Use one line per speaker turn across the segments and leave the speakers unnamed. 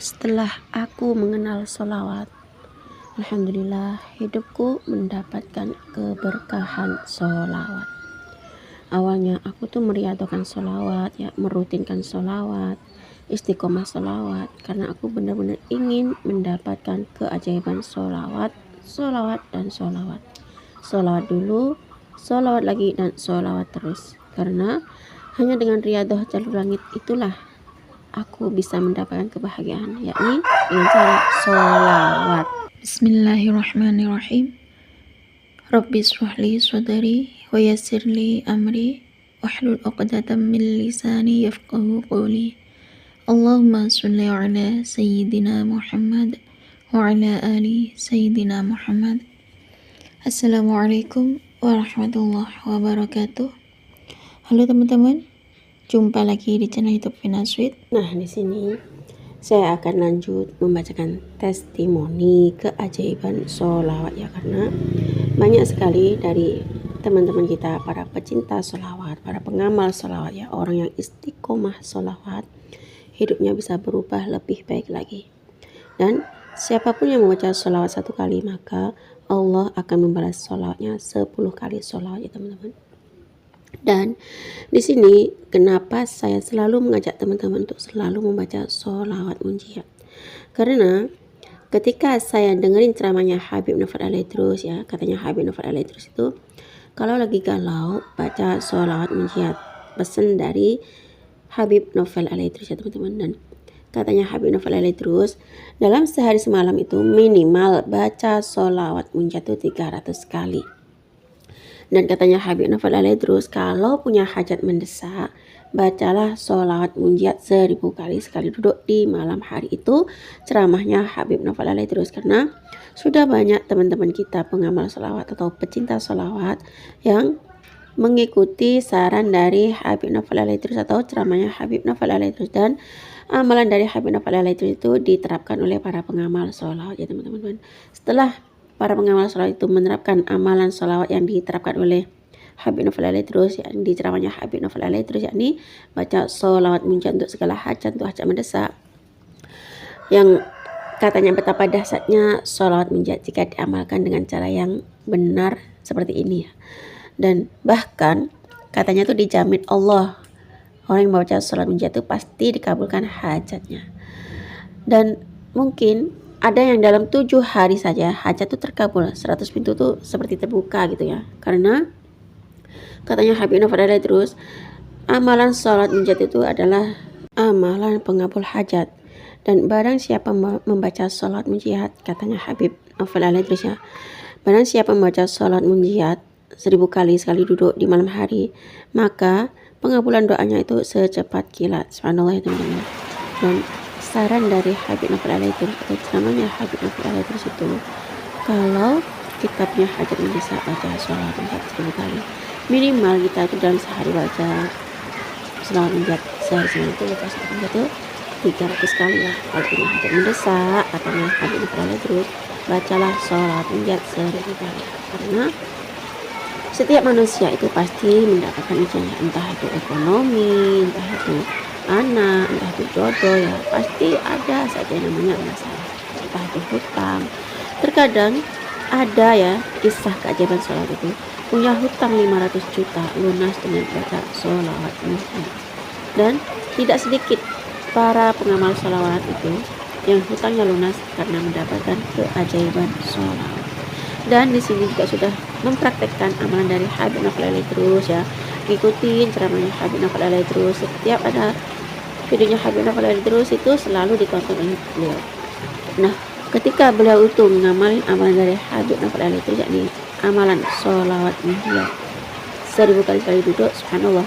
Setelah aku mengenal sholawat, alhamdulillah hidupku mendapatkan keberkahan sholawat. Awalnya aku tuh meriadokan sholawat ya, merutinkan sholawat, istiqomah sholawat, karena aku benar-benar ingin mendapatkan keajaiban sholawat, sholawat dan sholawat. Sholawat dulu, sholawat lagi, dan sholawat terus. Karena hanya dengan riadoh jalur langit itulah aku bisa mendapatkan kebahagiaan, yakni dengan cara sholawat. Bismillahirrahmanirrahim. Rabbi shrahli sadri wa yassirli amri wahlul 'uqdatam min lisani yafqahu qawli. Allahumma sholli ala sayyidina Muhammad wa ala ali sayyidina Muhammad. Assalamualaikum warahmatullahi wabarakatuh. Halo teman-teman, jumpa lagi di channel YouTube Finasweet. Nah, di sini saya akan lanjut membacakan testimoni keajaiban sholawat ya, karena banyak sekali dari teman-teman kita, para pecinta sholawat, para pengamal sholawat ya, orang yang istiqomah sholawat, hidupnya bisa berubah lebih baik lagi. Dan siapapun yang membaca sholawat 1 kali, maka Allah akan membalas sholawatnya 10 kali sholawat ya teman-teman. Dan di sini kenapa saya selalu mengajak teman-teman untuk selalu membaca sholawat munjiat, karena ketika saya dengerin ceramahnya Habib Novel Alaidrus ya, katanya Habib Novel Alaidrus itu kalau lagi galau baca sholawat munjiat, pesan dari Habib Novel Alaidrus ya teman-teman. Dan katanya Habib Novel Alaidrus, dalam sehari semalam itu minimal baca sholawat munjiat itu 300 kali. Dan katanya Habib Novel Alaidrus, kalau punya hajat mendesak, bacalah sholawat munjiat 1000 kali sekali duduk di malam hari. Itu ceramahnya Habib Novel Alaidrus, karena sudah banyak teman-teman kita pengamal sholawat atau pecinta sholawat yang mengikuti saran dari Habib Novel Alaidrus atau ceramahnya Habib Novel Alaidrus, dan amalan dari Habib Novel Alaidrus itu diterapkan oleh para pengamal sholawat ya teman-teman. Setelah para pengamal sholawat itu menerapkan amalan sholawat yang diterapkan oleh Habib Novel Alaidrus, yang di ceramahnya Habib Novel Alaidrus, yakni baca sholawat munjiat untuk segala hajat, untuk hajat mendesak, yang katanya betapa dahsyatnya sholawat munjiat jika diamalkan dengan cara yang benar seperti ini ya. Dan bahkan katanya tuh dijamin Allah, orang yang membaca sholawat munjiat itu pasti dikabulkan hajatnya. Dan mungkin ada yang dalam 7 hari saja hajat itu terkabul, 100 pintu tuh seperti terbuka gitu ya. Karena katanya Habib Novel Alaidrus, amalan sholat munjiat itu adalah amalan pengabul hajat. Dan barang siapa membaca sholat munjiat, katanya Habib Novel Alaidrus ya, barang siapa membaca sholat munjiat 1000 kali sekali duduk di malam hari, maka pengabulan doanya itu secepat kilat. Subhanallah ya teman-teman. Dan saran dari Habib Novel Alaidrus atau ceramahnya Habib Novel Alaidrus itu, kalau kita punya hajat mendesak, baca sholawat munjiat 1000 kali. Minimal kita itu dalam sehari baca sholawat munjiat, sehari semalam itu baca sholawat munjiat itu 300 kali ya. Kalau punya hajat mendesak, katanya Habib Novel Alaidrus, bacalah sholawat munjiat 1000 kali. Karena setiap manusia itu pasti mendapatkan ujian ya, entah itu ekonomi, entah itu anak, entah itu jodoh ya, pasti ada saja yang namanya masalah, entah itu hutang. Terkadang ada ya kisah keajaiban sholawat itu, punya hutang 500 juta lunas dengan baca sholawat munjiat. Dan tidak sedikit para pengamal sholawat itu yang hutangnya lunas karena mendapatkan keajaiban sholawat. Dan di sini juga sudah mempraktekkan amalan dari Habib Novel Alaidrus ya, ngikutin ceramahnya Habib Novel Alaidrus. Setiap ada videonya Habib Novel Alaidrus itu selalu ditonton oleh beliau. Nah, ketika beliau itu mengamalin amalan dari Habib Novel Alaidrus, yakni amalan sholawat munjiat 1000 kali sekali duduk, subhanallah,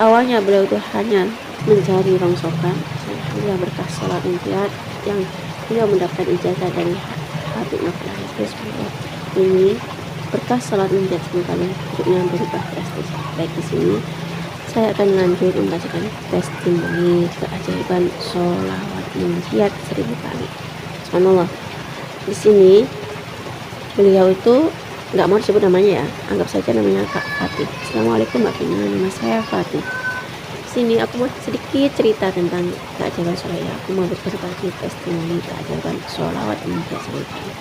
awalnya beliau itu hanya mencari rongsokan. Alhamdulillah berkah sholawat munjiat yang beliau mendapatkan ijazah dari Habib Novel Alaidrus, ini berkah sholawat munjiat 10 kali hidupnya berubah drastis. Baik, di sini saya akan lanjut membacakan testimoni keajaiban sholawat munjiat 1000 kali. Subhanallah. Di sini beliau itu nggak mau disebut namanya ya, anggap saja namanya Kak Fatih. Assalamualaikum Mbak Fina, nama saya Fatih. Sini aku mau sedikit cerita tentang keajaiban sholat. Aku mau berbagi testimoni keajaiban sholawat munjiat 1000 kali.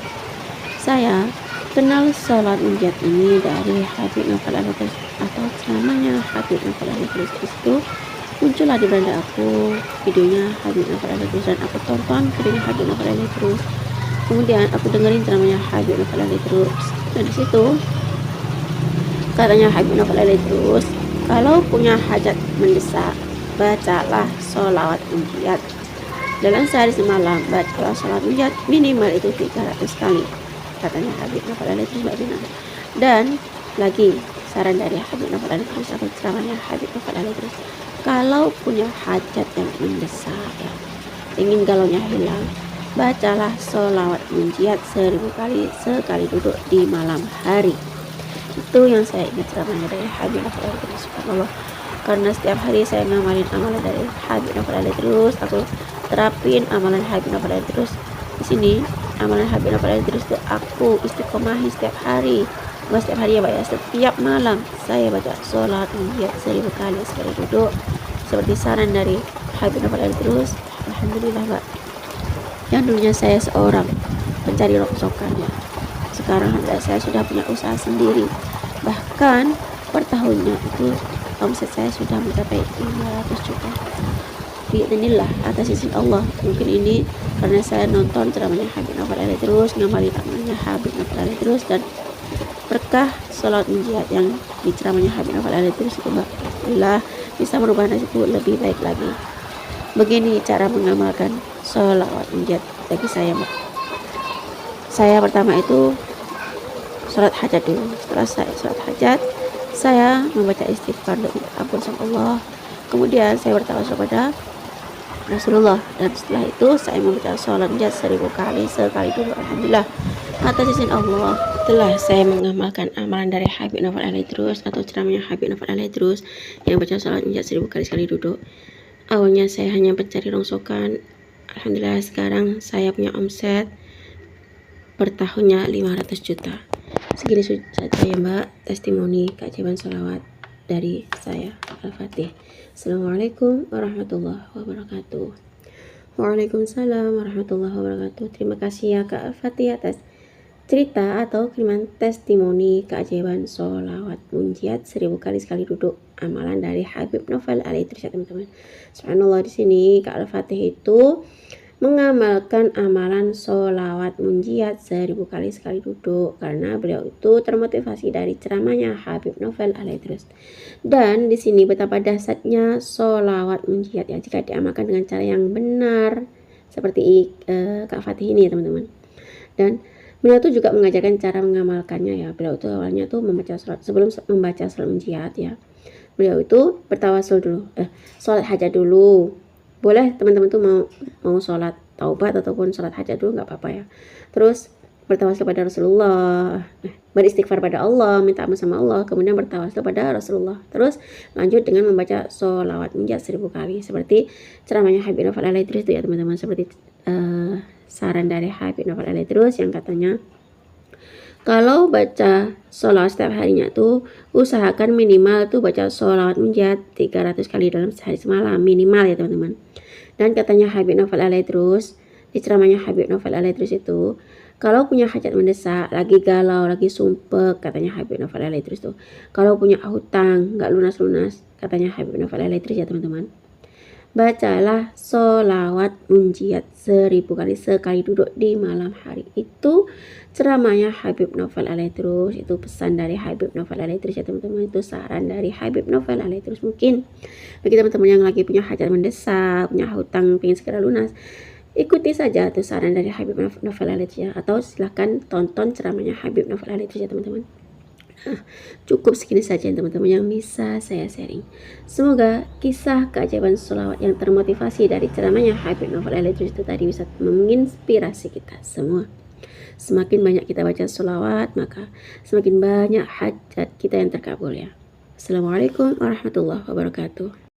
Saya kenal sholat munjiat ini dari Habib Novel Al-Idrus atau ceramahnya Habib Novel Al-Idrus. Itu muncullah di beranda aku videonya Habib Novel Al-Idrus dan aku tonton videonya Habib Novel Al-Idrus. Kemudian aku dengerin ceramahnya Habib Novel Al-Idrus dan di situ katanya Habib Novel Al-Idrus, kalau punya hajat mendesak, bacalah sholawat munjiat. Dalam sehari semalam, bacalah sholawat munjiat minimal itu 300 kali. Katanya Habib Novel Al-Idrus, Mbak Dina. Dan lagi saran dari Habib Novel Al-Idrus atau ceramahnya Habib Novel Al-Idrus, kalau punya hajat yang mendesak, ya, ingin galaunya hilang, bacalah sholawat munjiat 1000 kali sekali duduk di malam hari. Itu yang saya ingat ceramahnya dari Habib Novel Al-Idrus. Subhanallah, karena setiap hari saya ngamalin amalan dari Habib Novel Al-Idrus, aku terapin amalan Habib Novel Al-Idrus. Di sini amalan Habib Novel Al-Idrus itu aku istiqomahi setiap hari. Bukan setiap hari ya Pak ya, setiap malam saya baca sholat munjiat 1000 kali sekali duduk seperti saran dari Habib Novel Al-Idrus. Alhamdulillah Mbak, yang dulunya saya seorang pencari rongsokan, ya, sekarang saya sudah punya usaha sendiri. Bahkan per tahunnya itu omset saya sudah mencapai 500 juta. Biidznillah, atas izin Allah. Mungkin ini karena saya nonton ceramahnya Habib Novel Al-Idrus, ngamalin amalannya Habib Novel Al-Idrus, dan berkah sholat munjiat yang di ceramahnya Habib Novel Al-Idrus itu Mbak, alhamdulillah bisa merubah nasibku lebih baik lagi. Begini cara mengamalkan sholawat munjiat bagi saya Mbak. Saya pertama itu sholat hajat dulu. Setelah saya sholat hajat, saya membaca istighfar dan minta ampun sama Allah. Kemudian saya bertawasul kepada Rasulullah, dan setelah itu saya membaca sholat munjiat 1000 kali sekali dulu. Alhamdulillah, atas izin Allah telah saya mengamalkan amalan dari Habib Novel Al-Idrus atau ceramahnya Habib Novel Al-Idrus yang baca sholat munjiat 1000 kali sekali duduk. Awalnya saya hanya pencari rongsokan. Alhamdulillah sekarang saya punya omset per tahunnya 500 juta. Segini saja ya Mbak, testimoni keajaiban sholawat dari saya. Al-Fatih. Assalamualaikum warahmatullahi wabarakatuh. Waalaikumsalam warahmatullahi wabarakatuh. Terima kasih ya Kak Al-Fatih atas cerita atau kiriman testimoni keajaiban sholawat munjiat 1000 kali sekali duduk amalan dari Habib Novel Al-Idrus, ya teman-teman. Subhanallah, di sini Kak Al-Fatih itu mengamalkan amalan sholawat munjiat 1000 kali sekali duduk karena beliau itu termotivasi dari ceramahnya Habib Novel Al-Idrus. Dan di sini betapa dahsyatnya sholawat munjiat, ya, jika diamalkan dengan cara yang benar seperti Kak Fatih ini ya teman-teman. Dan beliau tuh juga mengajarkan cara mengamalkannya, ya. Beliau itu awalnya tuh membaca sholat, sebelum membaca sholat munjiat, ya, beliau itu bertawasul dulu, sholat hajat dulu. Boleh teman-teman tuh mau sholat taubat ataupun sholat hajat dulu, nggak apa-apa ya. Terus bertawasul kepada Rasulullah, beristighfar pada Allah, minta ampun sama Allah, kemudian bertawasul pada Rasulullah. Terus lanjut dengan membaca sholawat munjiat 1000 kali seperti ceramahnya Habib Novel Al-Idrus itu ya teman-teman, seperti saran dari Habib Novel Al-Idrus yang katanya kalau baca sholawat setiap harinya tuh usahakan minimal tuh baca sholawat munjiat 300 kali dalam sehari semalam minimal ya teman-teman. Dan katanya Habib Novel Al-Idrus di ceramahnya Habib Novel Al-Idrus itu, kalau punya hajat mendesak, lagi galau, lagi sumpek, katanya Habib Novel Al-Idrus tuh, kalau punya hutang nggak lunas-lunas, katanya Habib Novel Al-Idrus ya teman-teman, bacalah sholawat munjiat 1000 kali sekali duduk di malam hari. Itu ceramahnya Habib Novel Al-Idrus, itu pesan dari Habib Novel Al-Idrus ya teman-teman, itu saran dari Habib Novel Al-Idrus. Mungkin bagi teman-teman yang lagi punya hajat mendesak, punya hutang pengen segera lunas, ikuti saja tuh saran dari Habib Novel Al-Idrus, ya, atau silahkan tonton ceramahnya Habib Novel Al-Idrus ya teman-teman. Cukup segini saja teman-teman yang bisa saya sharing. Semoga kisah keajaiban sholawat yang termotivasi dari ceramahnya Habib Novel Al-Idrus itu tadi bisa menginspirasi kita semua. Semakin banyak kita baca sholawat, maka semakin banyak hajat kita yang terkabul, ya. Assalamualaikum warahmatullahi wabarakatuh.